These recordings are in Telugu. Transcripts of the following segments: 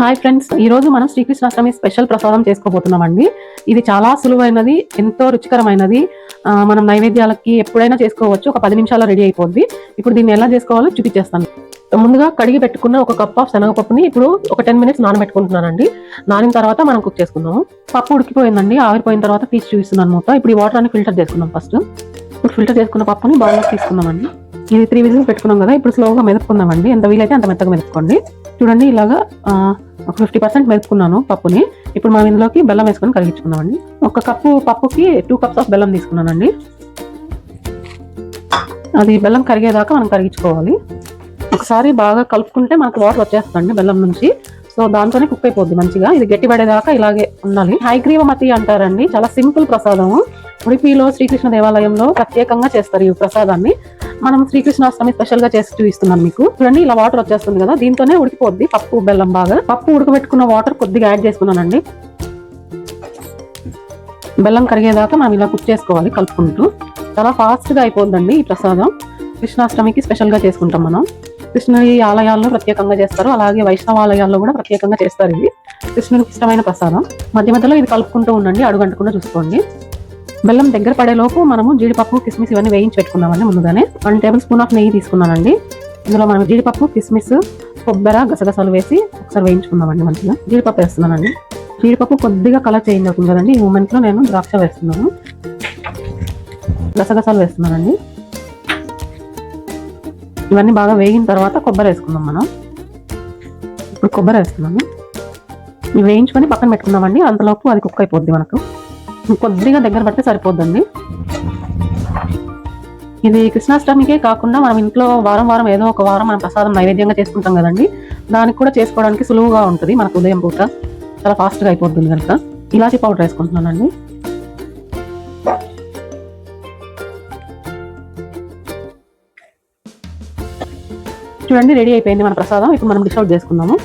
హాయ్ ఫ్రెండ్స్, ఈ రోజు మనం శ్రీకృష్ణాష్టమి స్పెషల్ ప్రసాదం చేసుకోబోతున్నామండి. ఇది చాలా సులువైనది, ఎంతో రుచికరమైనది. మనం నైవేద్యాలకి ఎప్పుడైనా చేసుకోవచ్చు. ఒక 10 నిమిషాల్లో రెడీ అయిపోద్ది. ఇప్పుడు దీన్ని ఎలా చేసుకోవాలో చూపించేస్తాను. ముందుగా కడిగి పెట్టుకున్న ఒక కప్ ఆఫ్ శనగపప్పుని ఇప్పుడు ఒక 10 మినిట్స్ నానబెట్టుకుంటున్నానండి. నానిన తర్వాత మనం కుక్ చేసుకుందాము. పప్పు ఉడికిపోయిందండి, ఆవిరిపోయిన తర్వాత తీసి చూపిస్తున్నాను అనమాట. ఇప్పుడు ఈ వాటర్ అన్ని ఫిల్టర్ చేసుకుందాం. ఫస్ట్ ఇప్పుడు ఫిల్టర్ చేసుకున్న పప్పుని బౌల్లో తీసుకుందామండి. ఇది 3 విజిల్స్ పెట్టుకున్నాం కదా, ఇప్పుడు స్లోగా మెదుపుకుందామండి. ఎంత వీలైతే అంత మెత్తగా మెదుపుకోండి. చూడండి, ఇలాగా ఒక 50% మెదుపుకున్నాను పప్పుని. ఇప్పుడు మనం ఇందులోకి బెల్లం వేసుకొని కరిగించుకుందామండి. ఒక కప్పు పప్పుకి 2 కప్స్ ఆఫ్ బెల్లం తీసుకున్నానండి. అది బెల్లం కరిగేదాకా మనం కరిగించుకోవాలి. ఒకసారి బాగా కలుపుకుంటే మనకు వాటర్ వచ్చేస్తుంది బెల్లం నుంచి. సో దాంతోనే కుక్ అయిపోద్ది మంచిగా. ఇది గట్టిపడేదాకా ఇలాగే ఉండాలి. హయగ్రీవమతి అంటారండి, చాలా సింపుల్ ప్రసాదము. ఉడిపిలో శ్రీకృష్ణ దేవాలయంలో ప్రత్యేకంగా చేస్తారు ఈ ప్రసాదాన్ని. మనం శ్రీకృష్ణాష్టమి స్పెషల్ గా చేసి చూపిస్తున్నాను మీకు. చూడండి, ఇలా వాటర్ వచ్చేస్తుంది కదా, దీంతోనే ఉడికిపోద్ది పప్పు బెల్లం బాగా. పప్పు ఉడకబెట్టుకున్న వాటర్ కొద్దిగా యాడ్ చేసుకున్నానండి. బెల్లం కరిగేదాకా మనం ఇలా కుక్ చేసుకోవాలి కలుపుకుంటూ. చాలా ఫాస్ట్ గా అయిపోద్దండి ఈ ప్రసాదం. కృష్ణాష్టమికి స్పెషల్ గా చేసుకుంటాం మనం. కృష్ణుడి ఆలయాల్లో ప్రత్యేకంగా చేస్తారు, అలాగే వైష్ణవ ఆలయాల్లో కూడా ప్రత్యేకంగా చేస్తారు. ఇది కృష్ణుడికి ఇష్టమైన ప్రసాదం. మధ్య మధ్యలో ఇది కలుపుకుంటూ ఉండండి, అడుగంటకుండా చూసుకోండి. బెల్లం దగ్గర పడేలోపు మనము జీడిపప్పు కిస్మిస్ ఇవన్నీ వేయించి పెట్టుకున్నామండి. ముందుగానే 1 టేబుల్ స్పూన్ ఆఫ్ నెయ్యి తీసుకున్నానండి. ఇందులో మనం జీడిపప్పు, కిస్మిస్, కొబ్బరి, గసగసాలు వేసి ఒకసారి వేయించుకున్నామండి. మంచిగా జీడిపప్పు వేస్తున్నానండి. జీడిపప్పు కొద్దిగా కలర్ చేంజ్ అవుతుంది కదండి, ఈ మూమెంట్ లో నేను ద్రాక్ష వేస్తున్నాను. గసగసాలు వేస్తున్నానండి. ఇవన్నీ బాగా వేగిన తర్వాత కొబ్బరి వేసుకుందాం మనం. ఇప్పుడు కొబ్బరి వేస్తున్నాను. ఇవి వేయించుకొని పక్కన పెట్టుకుందామండి. అంతలోపు అది కుక్ అయిపోద్ది. మనకు కొద్దిగా దగ్గర పడితే సరిపోద్దండి. ఇది కృష్ణాష్టమికే కాకుండా మనం ఇంట్లో వారం వారం ఏదో ఒక వారం మనం ప్రసాదం నైవేద్యంగా చేసుకుంటాం కదండి, దానికి కూడా చేసుకోవడానికి సులువుగా ఉంటుంది. మనకు ఉదయం పూట చాలా ఫాస్ట్గా అయిపోతుంది కనుక ఇలాచీ పౌడర్ వేసుకుంటున్నానండి. చూడండి, రెడీ అయిపోయింది మన ప్రసాదం. ఇప్పుడు మనం డిష్ అవుట్ చేసుకుందాము.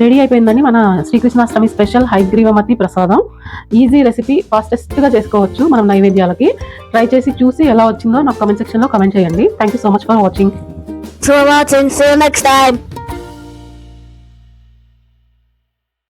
రెడీ అయిపోయిందని మన శ్రీకృష్ణాష్టమి స్పెషల్ హయగ్రీవమతి ప్రసాదం. ఈజీ రెసిపీ, ఫాస్టెస్ట్ గా చేసుకోవచ్చు మనం నైవేద్యాలకి. ట్రై చేసి చూసి ఎలా వచ్చిందో నాకు కామెంట్ సెక్షన్ లో కామెంట్ చేయండి. Thank you so much for watching. See you next time.